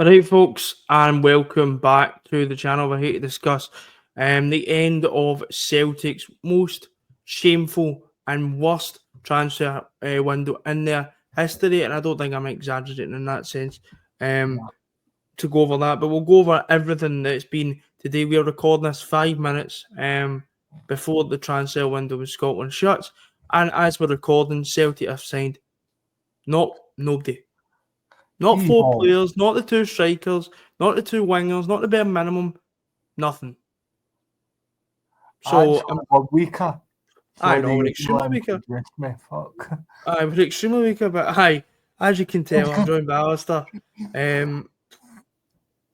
Right, folks, and welcome back to the channel. We're here to discuss the end of Celtic's most shameful and worst transfer window in their history, and I don't think I'm exaggerating in that sense to go over that, but we'll go over everything that's been today. We are recording this 5 minutes before the transfer window in Scotland shuts, and as we're recording, Celtic have signed nobody. Not four players, not the two strikers, not the two wingers, not the bare minimum, nothing. So we're weaker. I know we're extremely weaker. Aye, we're extremely weaker, but aye, as you can tell, I'm joined by Alistair.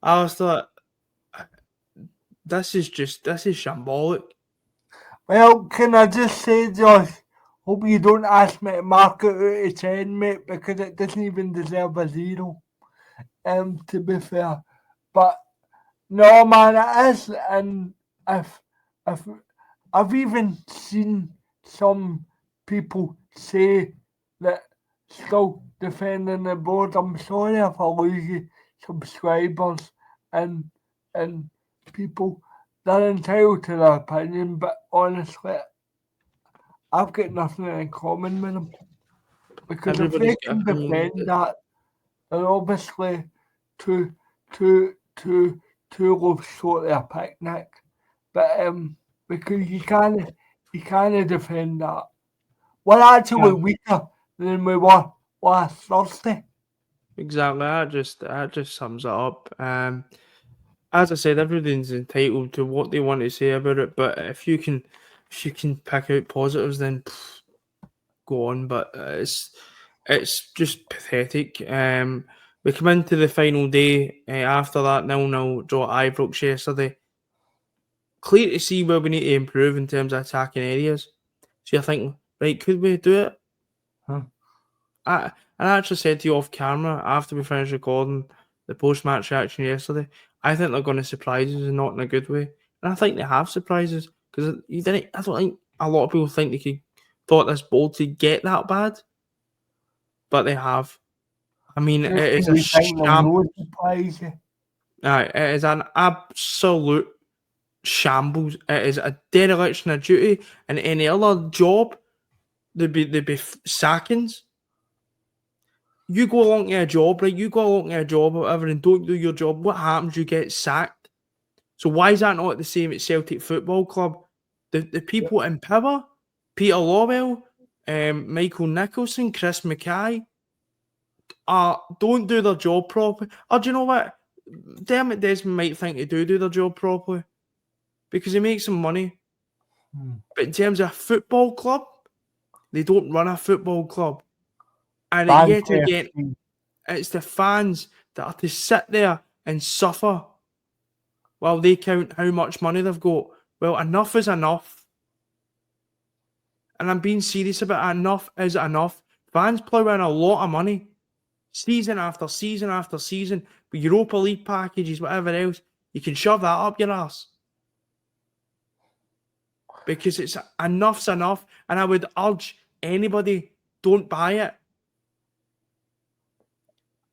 Alistair, this is shambolic. Well, can I just say, Josh, hope you don't ask me to mark it out of 10, mate, because it doesn't even deserve a 0. To be fair. But no, man, it is, and if I've even seen some people say that still defending the board. I'm sorry if I lose you subscribers and people. They're entitled to their opinion, but honestly, I've got nothing in common with them. Because if they can defend that, they're obviously too low short of a picnic. But because you can't defend that. We're actually weaker than we were last Thursday. Exactly. That just sums it up. As I said, everything's entitled to what they want to say about it. But if you can pick out positives, then go on. But it's just pathetic. We come into the final day after that 0-0 draw at Ibrox yesterday. Clear to see where we need to improve in terms of attacking areas. So you're thinking, right, could we do it? I actually said to you off camera after we finished recording the post-match reaction yesterday, I think they're going to surprise us and not in a good way. And I think they have surprises because I don't think a lot of people think they thought this bold to get that bad, but they have. I mean, it is a shambles. It is an absolute shambles. It is a dereliction of duty, and any other job, there'd be sackings. You go along to a job, right? You go along to a job or whatever and don't do your job. What happens? You get sacked. So why is that not the same at Celtic Football Club? The people in power, Peter Lawwell, Michael Nicholson, Chris Mackay, don't do their job properly. Or do you know what? Dermot Desmond might think they do their job properly because they make some money. But in terms of a football club, they don't run a football club. And yet again, it's the fans that are to sit there and suffer while they count how much money they've got. Well, enough is enough. And I'm being serious about it. Enough is enough. Fans plough in a lot of money, season after season after season, with Europa League packages, whatever else. You can shove that up your arse. Because it's enough's enough. And I would urge anybody, don't buy it.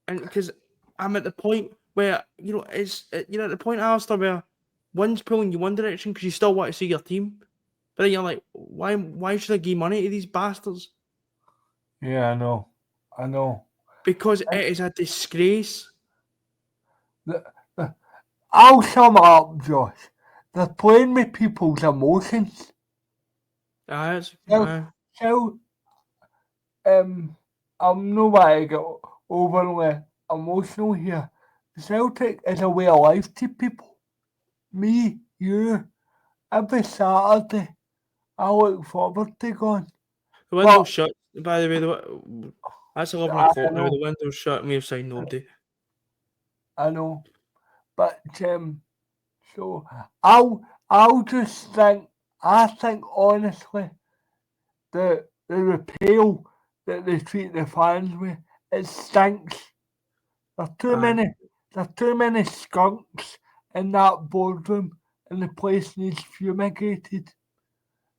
And because I'm at the point where, you're at the point, Alistair, where one's pulling you one direction because you still want to see your team. But then you're like, why should I give money to these bastards? Yeah, I know. Because it is a disgrace. I'll sum it up, Josh. They're playing with people's emotions. I'm nobody get overly emotional here. Celtic is a way of life to people. Me, you, every Saturday, I look forward to going. The window's shut, by the way. That's 11 o'clock now. The window's shut and we've signed nobody. I know. But, so I'll just think, I think honestly, the repale that they treat the fans with, it stinks. There's too many skunks in that boardroom, and the place needs fumigated.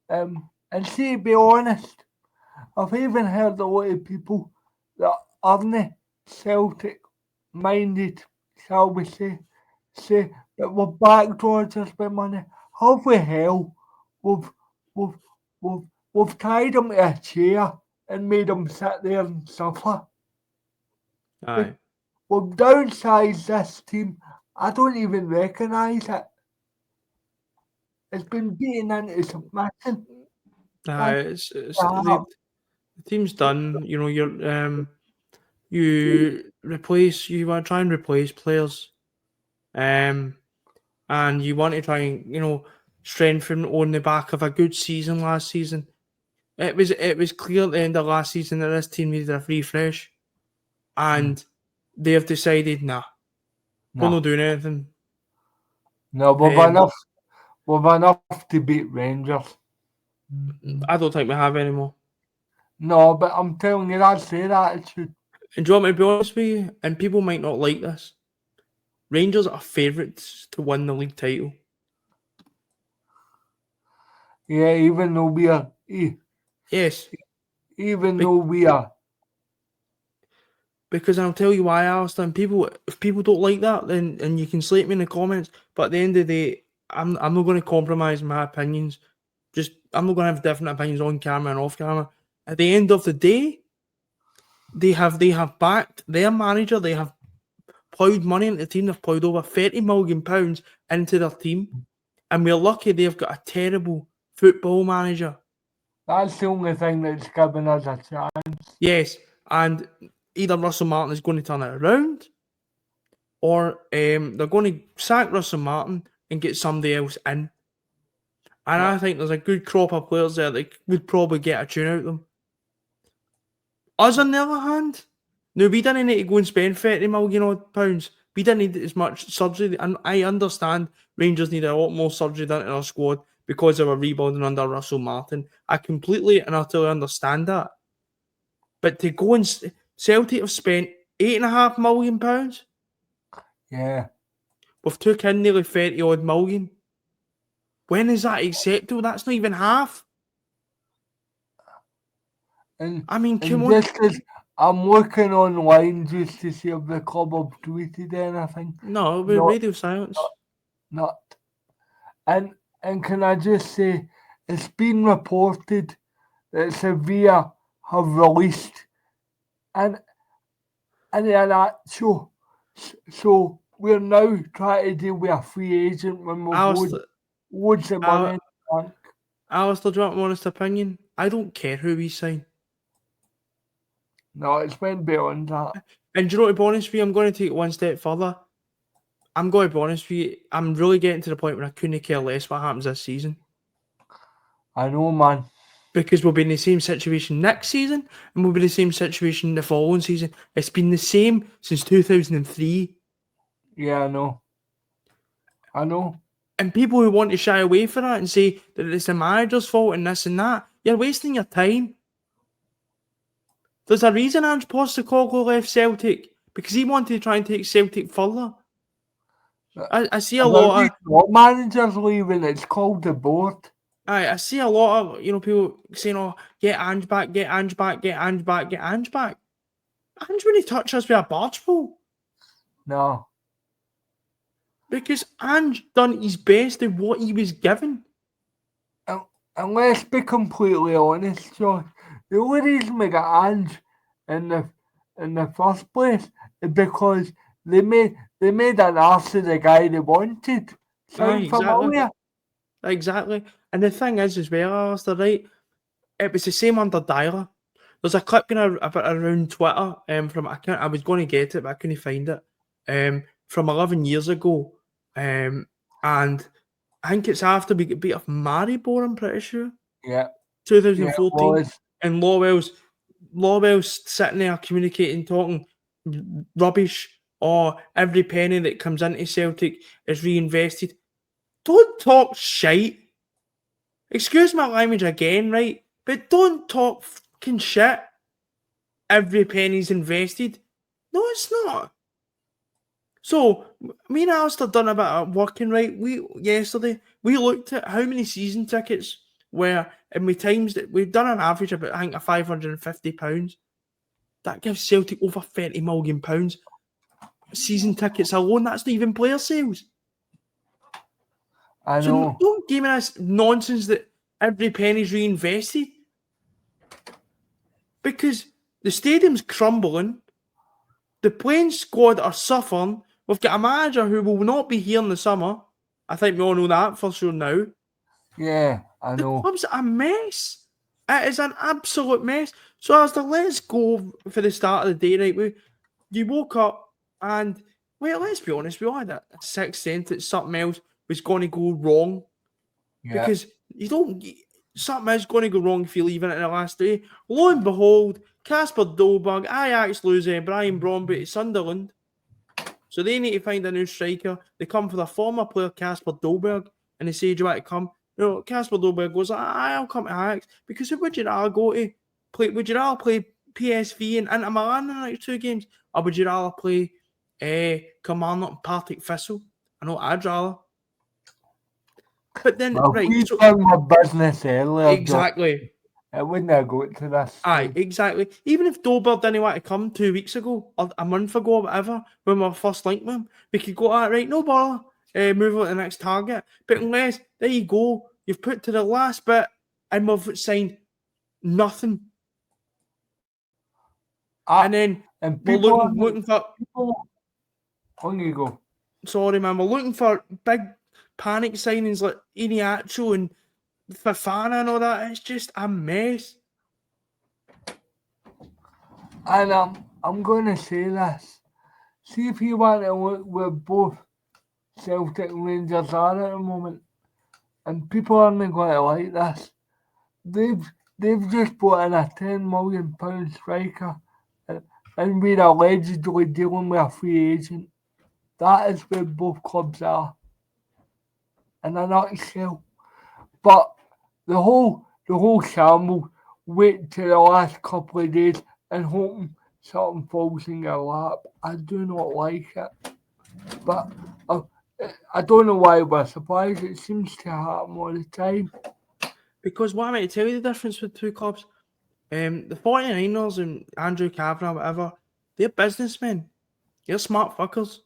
And see, to be honest, I've even heard a lot of people that aren't Celtic minded shall we say, that we've backed Rodgers with money. Have we hell? We've, we've, we've tied him to a chair and made him sit there and suffer. Aye. We've downsized this team. I don't even recognise it. It's been beaten into submission. Aye, it's the team's done. You know, you want to try and replace players, and you want to try and strengthen on the back of a good season last season. It was clear at the end of last season that this team needed a refresh, and they have decided, we're not doing anything. No, we've enough to beat Rangers. I don't think we have anymore. No, but I'm telling you, that's their attitude. And do you want me to be honest with you? And people might not like this. Rangers are favourites to win the league title. Yeah, even though we are. Yes. Even though we are. Because I'll tell you why, Alistair. And if people don't like that, then you can slate me in the comments. But at the end of the day, I'm not going to compromise my opinions. I'm not going to have different opinions on camera and off camera. At the end of the day, they have backed their manager. They have ploughed money into the team. They've ploughed over £30 million into their team. And we're lucky they've got a terrible football manager. That's the only thing that's given us a chance. Yes, and either Russell Martin is going to turn it around, or they're going to sack Russell Martin and get somebody else in. And I think there's a good crop of players there that would probably get a tune out of them. Us, on the other hand, no, we didn't need to go and spend £30 million. We didn't need as much surgery. And I understand Rangers need a lot more surgery done in our squad because they were rebuilding under Russell Martin. I completely and utterly understand that. But to go and Celtic have spent £8.5 million. Yeah. We've took in nearly 30 odd million. When is that acceptable? That's not even half. And I mean, come on. Just as I'm looking online just to see if the club have tweeted anything. No, we're radio silence. Not. And can I just say, it's been reported that Sevilla have released an actual. So we're now trying to deal with a free agent when we've loads of money in the bank. Alistair, do you want my honest opinion? I don't care who we sign. No, it's went beyond that. And do you know what, to be honest with you, I'm going to take it one step further. I'm going to be honest with you, I'm really getting to the point where I couldn't care less what happens this season. I know, man. Because we'll be in the same situation next season, and we'll be in the same situation the following season. It's been the same since 2003. Yeah, I know. And people who want to shy away from that and say that it's the manager's fault and this and that, you're wasting your time. There's a reason Ange Postecoglou left Celtic, because he wanted to try and take Celtic further. I see a lot of managers leaving. It's called the board. I see a lot of people saying, "Oh, get Ange back, get Ange back, get Ange back, get Ange back." Ange wouldn't touch us with a barge pole. No, because Ange done his best at what he was given. And let's be completely honest, Josh. The only reason we got Ange in the first place is because they made an arse of the guy they wanted. Sound familiar? Exactly. And the thing is, as well, Alistair, right? It was the same under Dyer. There's a clip going around Twitter from I was going to get it, but I couldn't find it. From 11 years ago, and I think it's after we get beat off Maribor, I'm pretty sure. Yeah. 2014. Yeah, and Lawwell's sitting there communicating, talking rubbish. Or every penny that comes into Celtic is reinvested. Don't talk shite. Excuse my language again, right? But don't talk fucking shit. Every penny's invested. No, it's not. So, me and Alistair done a bit of working, right? Yesterday, we looked at how many season tickets were, and we've done an average about, I think, £550. That gives Celtic over £30 million. season tickets alone. That's not even player sales. I So know. don't give me this nonsense that every penny's reinvested. Because the stadium's crumbling, the playing squad are suffering. We've got a manager who will not be here in the summer. I think we all know that for sure now. Yeah, I The know. club's a mess. It is an absolute mess. So as the let's go for the start of the day, right? You woke up and, well, let's be honest, we all had a sixth sense that something else was going to go wrong. Yeah. Because something is going to go wrong if you leave it in the last day. Lo and behold, Casper Dolberg, Ajax lose Brian Bromby to Sunderland. So they need to find a new striker. They come for their former player, Casper Dolberg, and they say, do you want to come? No, Casper Dolberg goes, I'll come to Ajax. Because who would you rather go to? Would you rather play PSV and Inter Milan in the next 2 games? Or would you rather play Kilmarnock and Partick Thistle? I know I'd rather. But then, Well, right, we so done my business earlier, exactly. It wouldn't have got to this. Aye, exactly. Even if Dolberg didn't want to come 2 weeks ago or a month ago or whatever, when we were first linked with him, we could go, right, no bother, move on to the next target. But unless, there you go, you've put to the last bit and we've signed nothing. And then we're looking for... On you go. Sorry, man, we're looking for big panic signings like Iniacho and Fafana and all that. It's just a mess. And I'm going to say this. See if you want to look where both Celtic and Rangers are at the moment, and people aren't going to like this. They've just brought in a £10 million striker, and we're allegedly dealing with a free agent. That is where both clubs are, in a nutshell. But the whole shambles, wait till the last couple of days and hoping something falls in your lap. I do not like it. But I don't know why we're surprised. It seems to happen all the time. Because what am I to tell you the difference with 2 clubs? The 49ers and Andrew Kavanagh, whatever, they're businessmen. They're smart fuckers.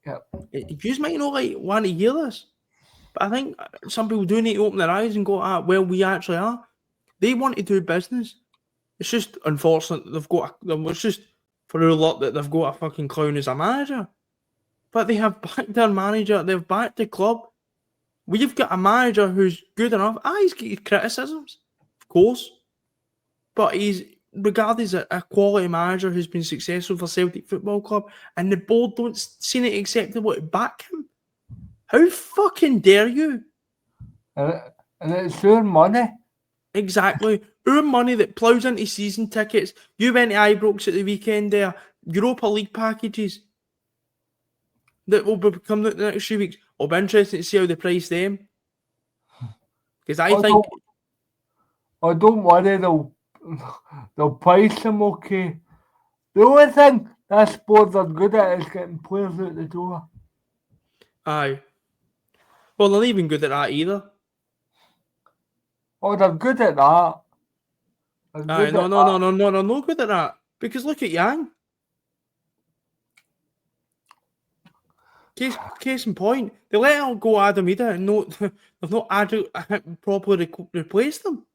Yep. You might not want to hear this, but I think some people do need to open their eyes and go, well, we actually are. They want to do business. It's just unfortunate it's just for their luck that they've got a fucking clown as a manager. But they have backed their manager, they've backed the club. We've got a manager who's good enough. He's got his criticisms, of course. But he's regarded as a quality manager who's been successful for Celtic Football Club, and the board don't seem it acceptable to back him. How fucking dare you? And it's their money. Exactly. Our money that ploughs into season tickets. You went to Ibrox at the weekend there. Europa League packages that will be coming out the next few weeks. It'll be interesting to see how they price them. Because I think... don't worry, they'll price them okay. The only thing this board are good at is getting players out the door. Aye. Well, they're not even good at that either. Oh, they're good at that. Aye, no, they're not good at that. Because look at Yang. Case in point, they let out go Adam Ida and they've not properly replaced them.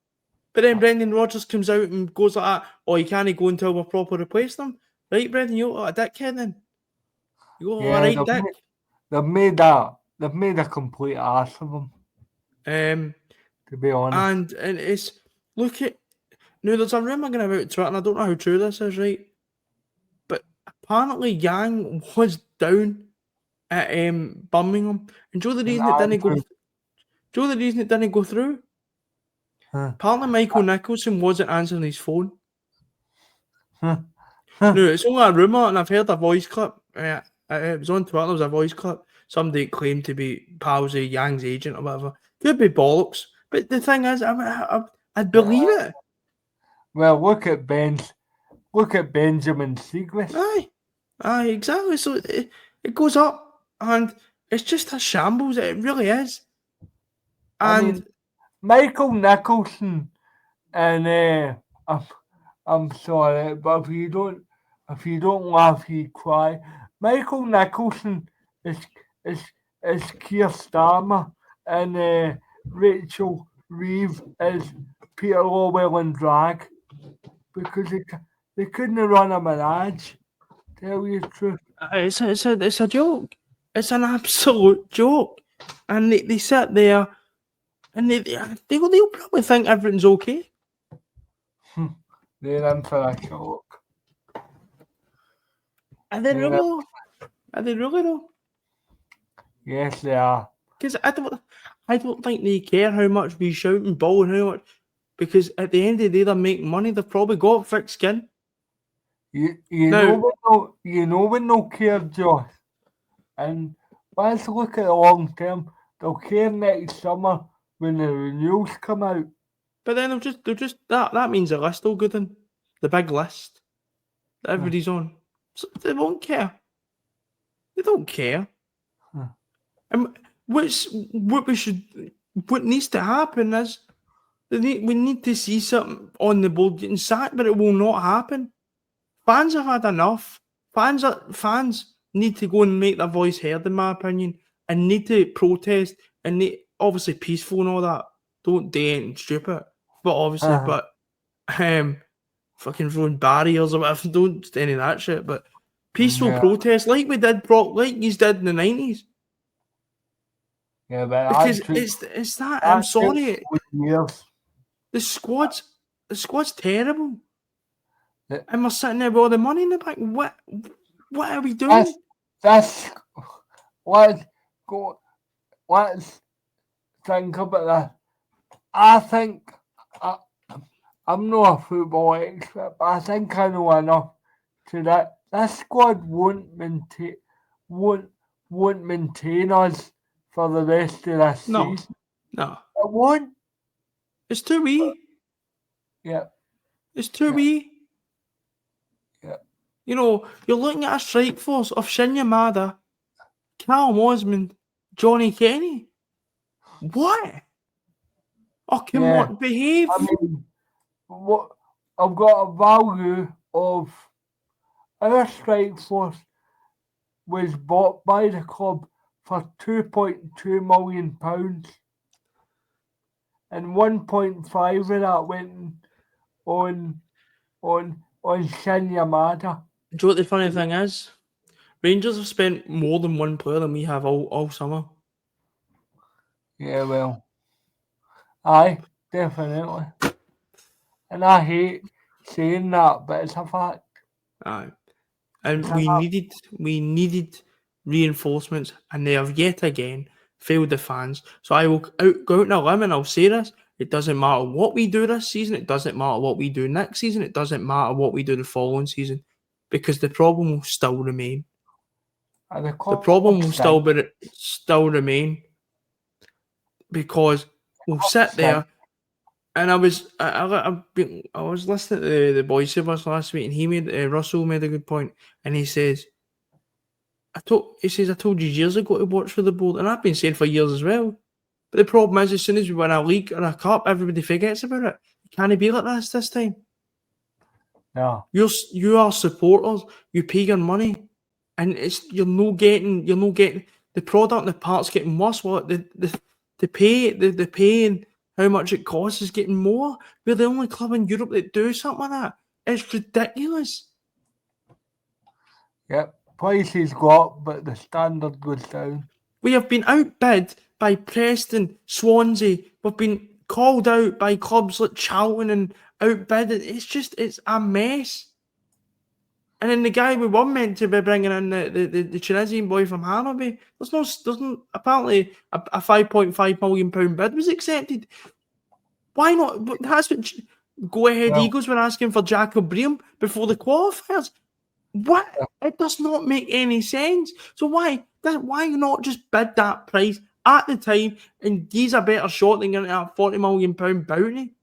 But then Brendan Rodgers comes out and goes like that, oh, you can't go until we've properly replaced them. Right, Brendan, you look like a dickhead then. You look like a right dick. They've made a complete ass of them. To be honest. And it's, look at, now there's a rumour going about Twitter, and I don't know how true this is, right? But apparently Yang was down at Birmingham, and Joe the reason it didn't go through. Apparently Michael Nicholson wasn't answering his phone. No, it's only a rumour, and I've heard a voice clip. It was on Twitter. There was a voice clip. Somebody claimed to be pals of Yang's agent or whatever. Could be bollocks, but the thing is, I'd believe it. Well, look at Benjamin Segrist. Aye, exactly. So it goes up, and it's just a shambles. It really is. And I mean, Michael Nicholson, and I'm sorry, but if you don't laugh, you cry. Michael Nicholson is Keir Starmer, and Rachel Reeve is Peter Lowell and Drag, because they couldn't run a menage. Tell you the truth. It's a joke. It's an absolute joke. And they sit there and they'll probably think everything's okay. They're in for a shock. Are they really though? Are they really though? Yes, they are. Because I don't think they care how much we shout and bawl and how much, because at the end of the day they're making money. They've probably got thick skin. You Now- know when they'll care, Josh. And let's look at the long term. They'll care next summer when the renewals come out. But then they'll just that means the list will go then. The big list that everybody's on. So they won't care. They don't care. And what needs to happen is we need to see something on the board getting sacked, but it will not happen. Fans have had enough. Fans need to go and make their voice heard, in my opinion, and need to protest, and they obviously peaceful and all that. Don't do anything stupid, but obviously, fucking throwing barriers or whatever. Don't do any of that shit. But peaceful protest, like we did, like you did in the 90s. Yeah, but Because it's that. I'm sorry. The squad's terrible. And we're sitting there with all the money in the bank. What are we doing? Let's think about that. I think I'm not a football expert, but I think I know enough to that. That squad won't maintain us for the rest of this season. No. It won't. It's too wee. Yeah. It's too wee. Yeah. You know, you're looking at a strike force of Shinya Mada, Callum Osmond, Johnny Kenny. What? Oh, come on, behave. I mean, what I've got a value of our strike force was bought by the club for £2.2 million, and 1.5 of that went on Shinya Mada. Do you know what the funny thing is? Rangers have spent more than one player than we have all summer. Yeah, well, aye, definitely. And I hate saying that, but it's a fact. Aye. And we needed reinforcements, and they have yet again failed the fans. So I will go out on a limb and I'll say this. It doesn't matter what we do this season. It doesn't matter what we do next season. It doesn't matter what we do the following season, because the problem will still remain. The problem will still remain, because we'll sit there. And I was listening to the Boys of Us last week, and Russell made a good point, and he says, I told you years ago to watch for the board, and I've been saying for years as well. But the problem is, as soon as we win a league or a cup, everybody forgets about it. Can it be like this time? No. You are supporters. You pay your money, and you're not getting the product. The parts getting worse. What the pay and how much it costs is getting more. We're the only club in Europe that do something like that. It's ridiculous. Yep, prices go up, but the standard goes down. We have been outbid by Preston, Swansea. We've been called out by clubs like Charlton and outbid. It's a mess. And then the guy we were meant to be bringing in, the Tunisian boy from Hanaby, there's no apparently a £5.5 million bid was accepted. Why not? That's what Go Ahead Eagles were asking for Jacob Bream before the qualifiers. What? It does not make any sense. So why not just bid that price at the time and give a better shot than getting that £40 million bounty?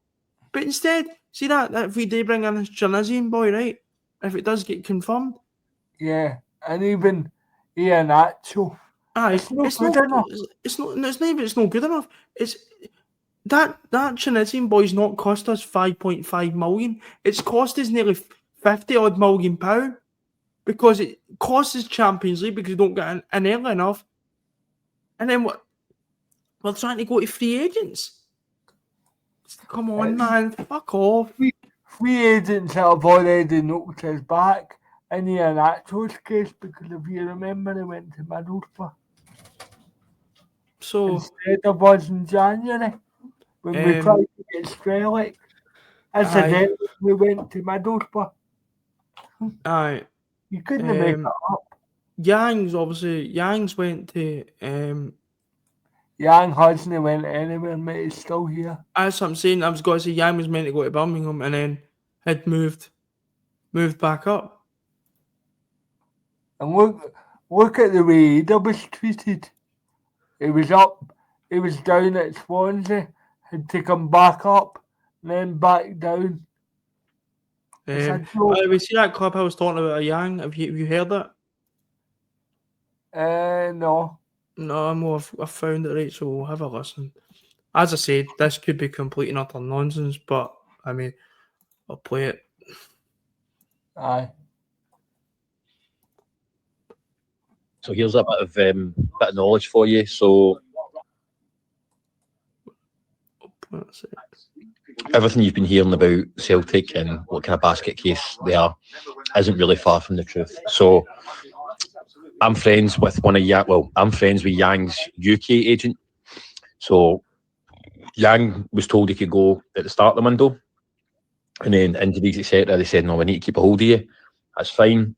But instead, see that if we do bring in this Tunisian boy, right? If it does get confirmed. Yeah, and even Ian Atcho. It's not good enough. It's that Tunisian boy's not cost us £5.5 million. It's cost us nearly £50 odd million. because it costs us Champions League because we don't get in early enough. And then we're trying to go to free agents. Come on, man. Fuck off. Free agents that have already knocked us back in Iheanacho's case, because if you remember, he went to Middlesbrough So, instead of us in January when we tried to get Strelick. Incidentally, we went to Middlesbrough. aye. You couldn't make it up. Yangs went to Yang hasn't went anywhere, mate. He's still here. As I'm saying, I was going to say Yang was meant to go to Birmingham and then had moved back up. And look at the way Ida was treated. He was down at Swansea, had to come back up, and then back down. We see that clip I was talking about, Yang. Have you heard that? No. No, I found it, right, so we'll have a listen. As I said, this could be complete and utter nonsense, but, I mean, I'll play it. Aye. So here's a bit of knowledge for you. So everything you've been hearing about Celtic and what kind of basket case they are isn't really far from the truth. So I'm friends with I'm friends with Yang's UK agent. So Yang was told he could go at the start of the window, and then injuries, etc. They said, no, we need to keep a hold of you. That's fine.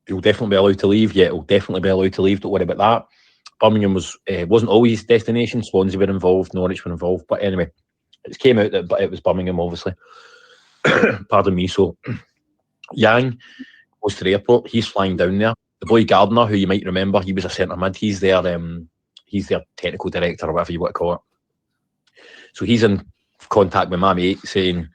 You'll definitely be allowed to leave. Yeah, it'll definitely be allowed to leave. Don't worry about that. Birmingham wasn't always his destination. Swansea were involved, Norwich were involved. But anyway, it came out that it was Birmingham, obviously. Pardon me. So Yang goes to the airport. He's flying down there. The boy Gardner, who you might remember, he was a centre mid. He's their technical director or whatever you want to call it. So he's in contact with my mate saying,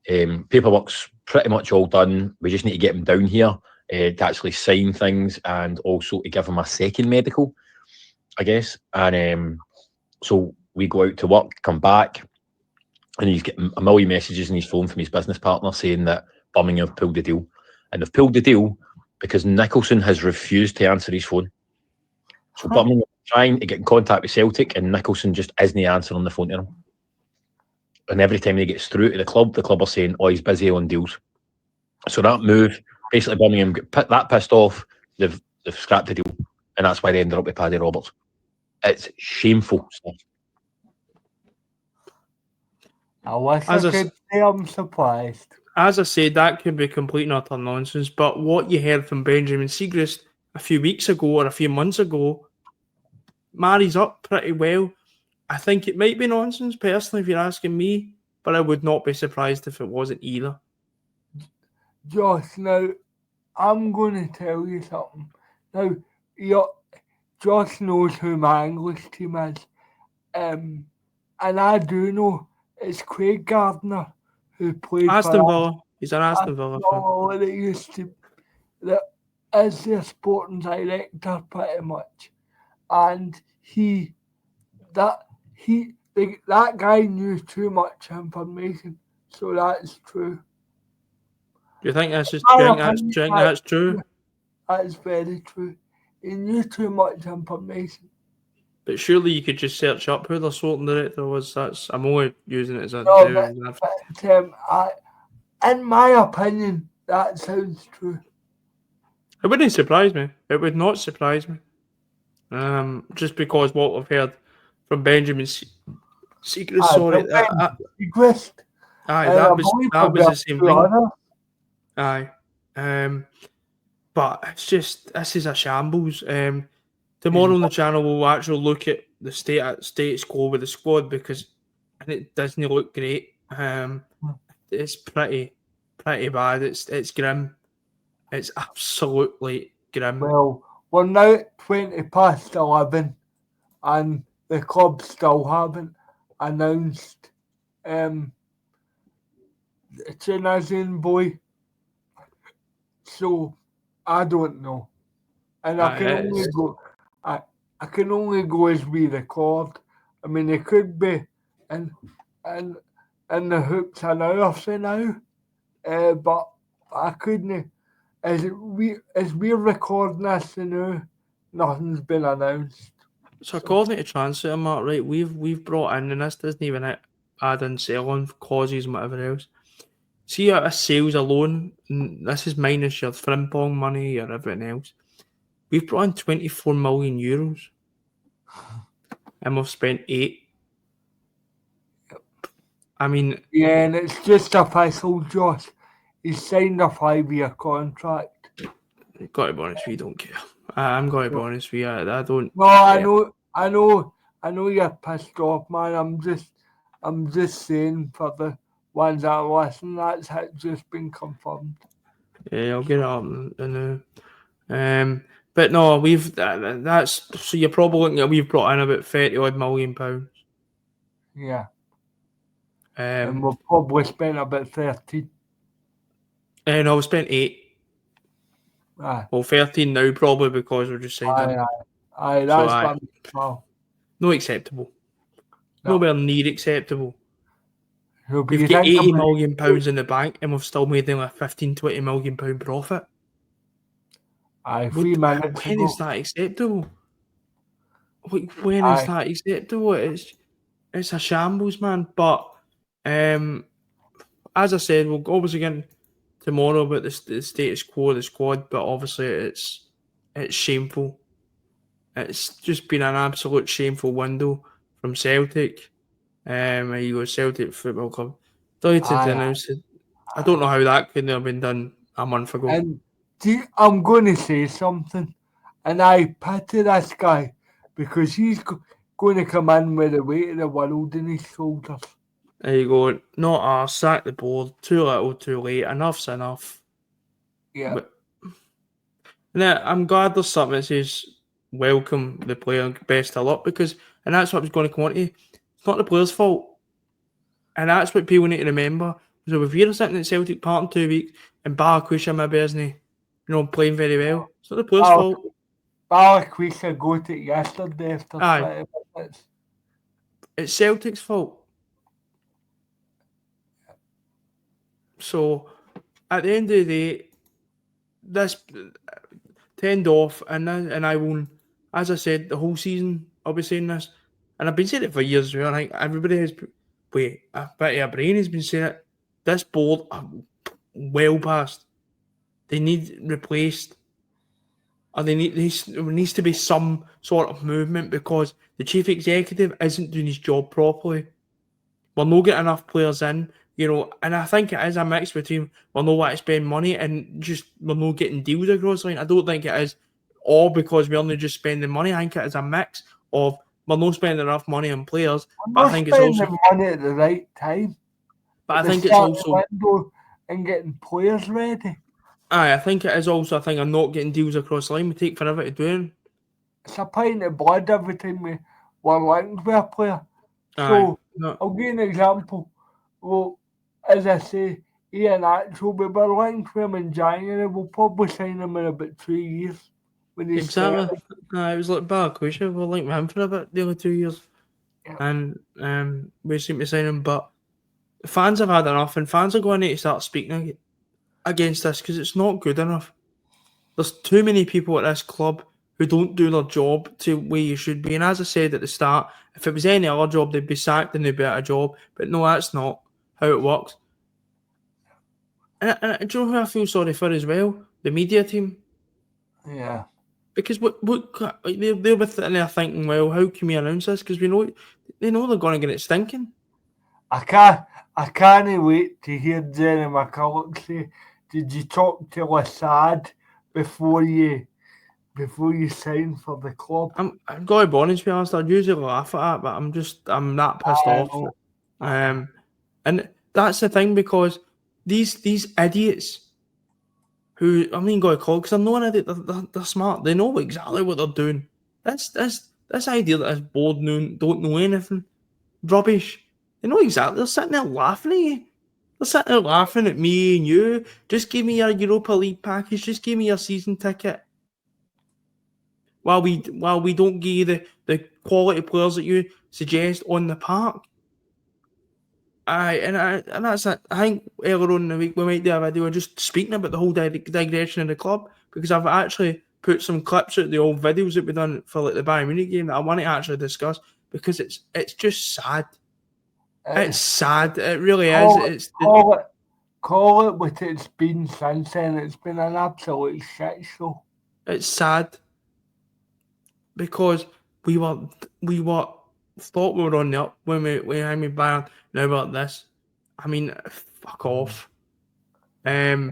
paperwork's pretty much all done. We just need to get him down here to actually sign things and also to give him a second medical, I guess. And so we go out to work, come back, and he's getting a million messages in his phone from his business partner saying that Birmingham have pulled the deal. And they've pulled the deal because Nicholson has refused to answer his phone. So Birmingham are trying to get in contact with Celtic, and Nicholson just isn't answering the phone to them. And every time he gets through to the club are saying, oh, he's busy on deals. So that move, basically Birmingham get that pissed off, they've scrapped the deal. And that's why they ended up with Paddy Roberts. It's shameful stuff. I wish I could say I'm surprised. As I said, that could be complete and utter nonsense. But what you heard from Benjamin Segrist a few weeks ago or a few months ago marries up pretty well. I think it might be nonsense, personally, if you're asking me, but I would not be surprised if it wasn't either. Josh, now, I'm going to tell you something. Now, Josh knows who my English team is. And I do know it's Craig Gardner who played Aston Villa. He's an Aston Villa fan. That is their sporting director, pretty much. And that guy knew too much information, so that's true. Do you think that's that's true? That is very true. He knew too much information. But surely you could just search up who the sporting director was. I'm only using it as a in my opinion, that sounds true. It wouldn't surprise me. It would not surprise me. Just because what we've heard from Benjamin Segrist, Segrist. That was the same thing. Aye. But it's just, this is a shambles. Tomorrow on the channel we'll actually look at the status quo with the squad because it doesn't look great. It's pretty bad. It's grim. It's absolutely grim. Well, we're now at 20 past 11 and the club still haven't announced the Tunisian boy. So I don't know. And I can only go as we record. I mean, it could be in the hooks an hour from now, but I couldn't As we're recording this now, nothing's been announced. So according to transfer mark, right, we've brought in, and this doesn't even add in selling clauses and whatever else. See a sales alone, this is minus your Frimpong money or everything else. We've brought in €24 million, and we've spent 8. I mean, Yeah, and it's just official, Josh. He signed a 5-year contract. got to be honest, we don't care. I'm going to be honest with you, I don't No, I care. know you're pissed off, man. I'm just saying for the ones that listen, that's just been confirmed. Yeah, I'll get it up and but no, we've that's so you're probably looking at we've brought in about £30 million. Yeah, and we've probably spent about 13. And I've spent 8. Aye, Well, 13 now probably because we're just signed aye, in. aye. So That's what I'm well. no acceptable. No. Nowhere near acceptable. So, but We've you got think £80 about million in the bank and we've still made them a £15-20 million profit. aye, 3 minutes When ago. is that acceptable? When is Aye, that acceptable? It's a shambles, man. But as I said, we'll obviously get tomorrow about the status quo of the squad, but obviously it's shameful. It's just been an absolute shameful window from Celtic. There you go, Celtic Football Club. Delighted to aye, announce it. I don't know how that couldn't have been done a month ago. and see, I'm going to say something, and I pity this guy because he's going to come in with the weight of the world in his shoulders. There you go. Not ours. Sack the board. Too little, too late. Enough's enough. Yeah, But I'm glad there's something that says welcome the player, best of luck, because and that's what I was going to come on to. It's not the player's fault. And that's what people need to remember. So if you're sitting at Celtic Park in 2 weeks and Barakusha maybe isn't, playing very well, it's not the player's fault. Balaquisha got it yesterday after Aye. 20 minutes. It's Celtic's fault. So at the end of the day, this tend off, and I will, as I said, the whole season I'll be saying this, and I've been saying it for years. I think everybody has, a bit of a brain has been saying it. This board are well past. They need replaced, or there needs to be some sort of movement because the chief executive isn't doing his job properly. We're not getting enough players in, and I think it is a mix between we're not wanting to spend money and just we're not getting deals across the line. I don't think it is all because we're only just spending money. I think it is a mix of we're not spending enough money on players, but I think it's spending also, money at the right time. but I At the think it's start of the also, window and getting players ready. I think it is also a thing of not getting deals across the line. We take forever to do it. It's a pint of blood every time we're linked with a player. Aye. So I'll give an example. Well, as I say, Ian Axel, we were linked with him in January. We'll probably sign him in about 3 years when he's Exactly. 30. It was like Barakusha. We're linked with him for a bit the other 2 years. Yeah. And we seem to sign him, but fans have had enough, and fans are going to need to start speaking against this because it's not good enough. There's too many people at this club who don't do their job to where you should be. And as I said at the start, if it was any other job, they'd be sacked and they'd be at a job. But no, that's not how it works. And do you know who I feel sorry for as well? The media team. Yeah. Because they'll be sitting there thinking, well, how can we announce this? Because they know they're going to get it stinking. I can't wait to hear Jerry McCulloch say, "Did you talk to Lassad before you sign for the club?" I'm going to be honest with you, I'd usually laugh at that, but I'm that pissed off. And that's the thing because these idiots who I'm not going to call because I'm not an idiot. They're smart. They know exactly what they're doing. This idea that this board don't know anything, rubbish. They know exactly. They're sitting there laughing at you. They're sitting there laughing at me and you. Just give me your Europa League package. Just give me your season ticket. While we don't give you the quality players that you suggest on the park. and that's it. I think earlier on in the week we might do a video just speaking about the whole digression of the club, because I've actually put some clips out of the old videos that we've done for like the Bayern Munich game that I want to actually discuss, because it's just sad. It's sad. It really is. Call it what it's been since then. It's been an absolute shit show. It's sad because we thought we were on the up when we Bayern. Now we're like this. I mean, fuck off. As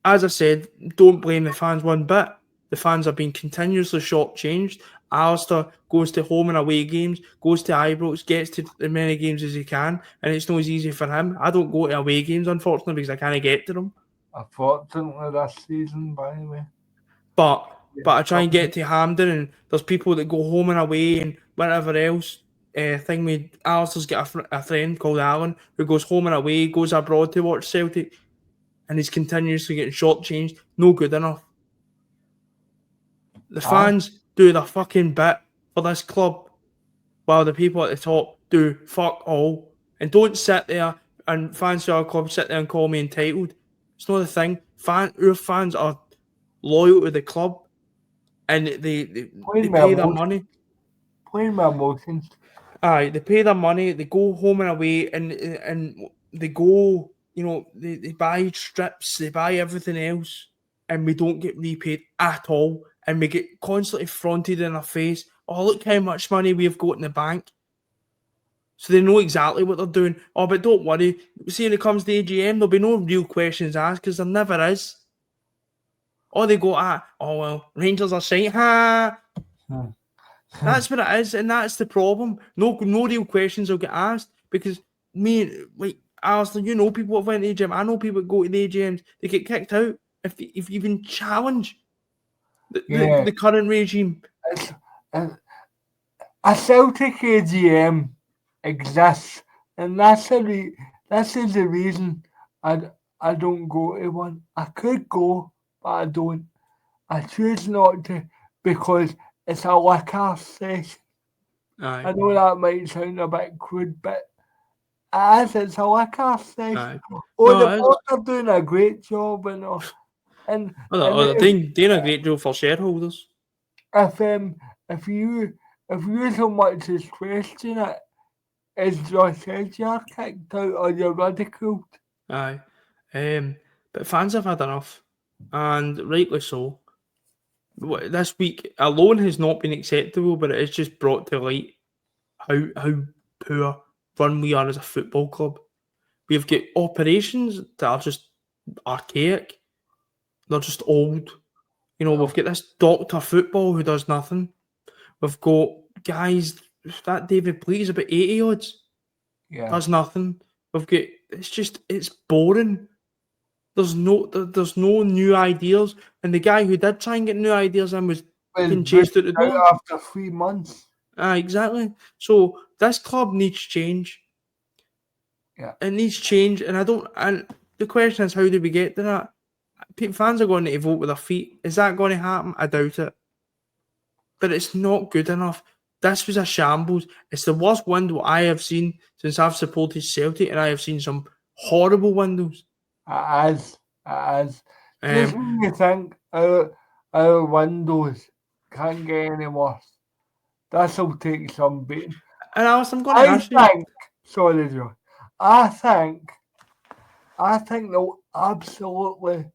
I said, don't blame the fans one bit. The fans have been continuously shortchanged. Alistair goes to home and away games, goes to Ibrox, gets to as many games as he can, and it's not as easy for him. I don't go to away games, unfortunately, because I can't get to them. Unfortunately, this season, by the way. But I try and get to Hampden, and there's people that go home and away and whatever else. Thing with Alistair's got a friend called Alan who goes home and away, goes abroad to watch Celtic, and he's continuously getting shortchanged. No good enough. The fans do the fucking bit for this club, while the people at the top do fuck all. And don't sit there and fans to our club sit there and call me entitled. It's not a thing. Our fans are loyal to the club, and they pay their money. Playing my emotions. Aye, they pay their money. They go home and away, and they go. You know, they buy strips, they buy everything else, and we don't get repaid at all. And we get constantly fronted in our face. Oh, look how much money we've got in the bank. So they know exactly what they're doing. Oh, but don't worry. See, when it comes to AGM, there'll be no real questions asked, because there never is. Or they go, oh, well, Rangers are shite. Ha! That's what it is, and that's the problem. No real questions will get asked, because like Alistair, you know people that went to the AGM. I know people that go to the AGMs. They get kicked out if you even challenge the current regime. A Celtic AGM exists, and this is the reason I don't go to one. I could go, but I don't. I choose not to, because it's a liquor session. Aye. I know that might sound a bit crude, but it's a liquor session. The board are doing a great job, they're doing a great job for shareholders. If you so much as question it, as Josh says, you're kicked out or you're ridiculed. Aye. But fans have had enough, and rightly so. This week alone has not been acceptable, but it has just brought to light how poor run we are as a football club. We've got operations that are just archaic. They're just old. You know, we've got this doctor football who does nothing. We've got guys, that David Pleat about 80 odds. Yeah. Does nothing. It's boring. There's no new ideas. And the guy who did try and get new ideas in was being chased out the door after 3 months. Exactly. So this club needs change. Yeah. It needs change, and the question is, how do we get to that? Fans are going to vote with their feet. Is that going to happen? I doubt it. But it's not good enough. This was a shambles. It's the worst window I have seen since I've supported Celtic, and I have seen some horrible windows. It is. Just when you think our windows can't get any worse, this will take some beating. And I'm going to ask you. Sorry, Joe. I think they'll absolutely.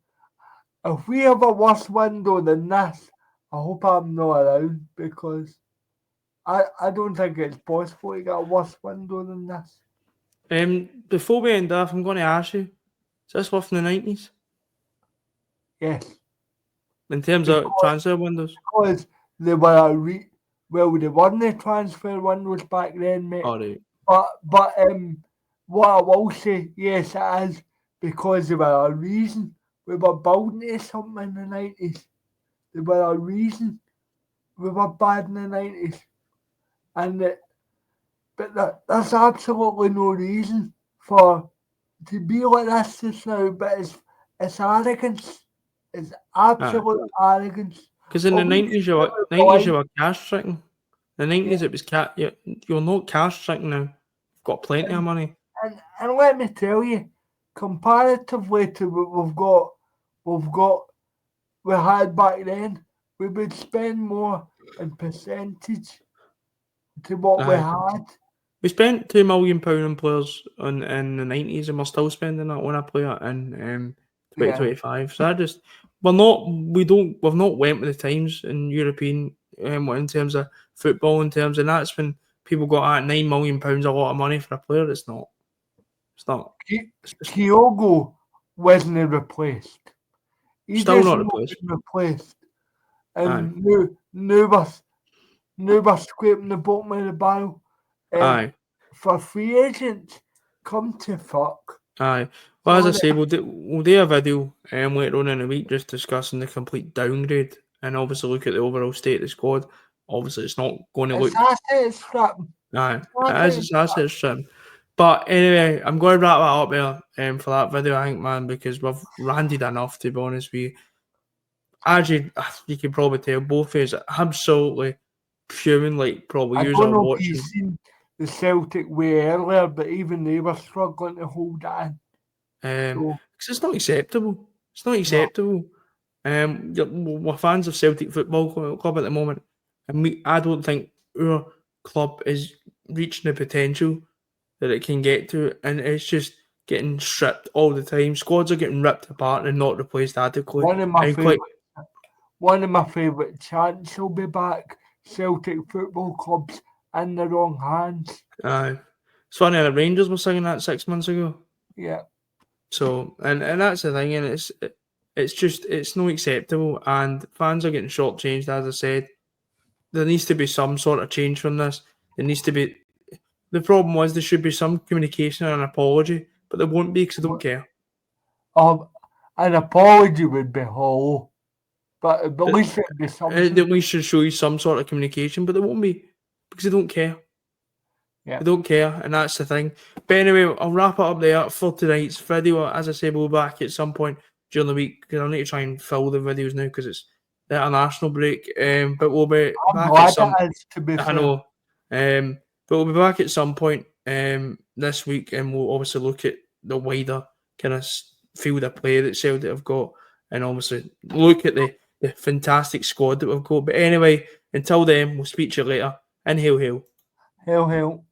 If we have a worse window than this, I hope I'm not around, because I don't think it's possible to get a worse window than this. Before we end off, I'm going to ask you, is this worth in the 90s? Yes. In terms of transfer windows? Because they were they weren't transfer windows back then, mate. All right. But what I will say, yes, it is, because there were a reason. We were building to something in the 90s. There were a reason we were bad in the 90s. But there's absolutely no reason to be like this just now. But it's arrogance. It's absolute arrogance. Because in the 90s, you were cash stricken. In the 90s, it was you're not cash stricken now. You've got plenty of money. And let me tell you, comparatively to what we had back then, we would spend more in percentage to what we Aye. had. We spent £2 million on players in the 90s, and we're still spending that on a player in 2025. So we've not went with the times in European in terms of football, in terms, and that's when people got at £9 million a lot of money for a player. It's not. It's not. It's just Kyogo wasn't replaced. He still just not not replaced. been replaced. Aye. And now we're scraping the bottom of the barrel. Aye. For free agents, come to fuck. Aye. Well, as I Sorry. say, we'll do a video later on in the week just discussing the complete downgrade and obviously look at the overall state of the squad. Obviously, it's not going to look. It's asset stripping. Aye, it is. That's it, Sim. But anyway, I'm going to wrap that up there for that video, I think, man, because we've ranted enough, to be honest with you. Actually, you can probably tell both of us absolutely fuming, like probably I you don't are know if you've watching. seen the Celtic way earlier, but even they were struggling to hold on. So, Because it's not acceptable. It's not no. acceptable. We're fans of Celtic Football Club at the moment, and I don't think our club is reaching the potential that it can get to, and it's just getting stripped all the time. Squads are getting ripped apart and not replaced adequately. One of my favourite chants will be back. Celtic Football Club's in the wrong hands. Aye. It's funny, the Rangers were singing that 6 months ago. Yeah. So, and that's the thing, and it's not acceptable, and fans are getting shortchanged, as I said. There needs to be some sort of change from this. There needs to be. The problem was there should be some communication and an apology, but there won't be because I don't care. An apology would be hollow, but at least it'd be something. At least should show you some sort of communication, but there won't be because I don't care. Yeah. I don't care, and that's the thing. But anyway, I'll wrap it up there for tonight's video. As I say, we'll be back at some point during the week because I need to try and fill the videos now because it's the international break. But we'll be back at some. To be fair. I know. But we'll be back at some point this week, and we'll obviously look at the wider kind of field of play that Celtic have got, and obviously look at the fantastic squad that we've got. But anyway, until then, we'll speak to you later. And hail, hail. Hail, hail.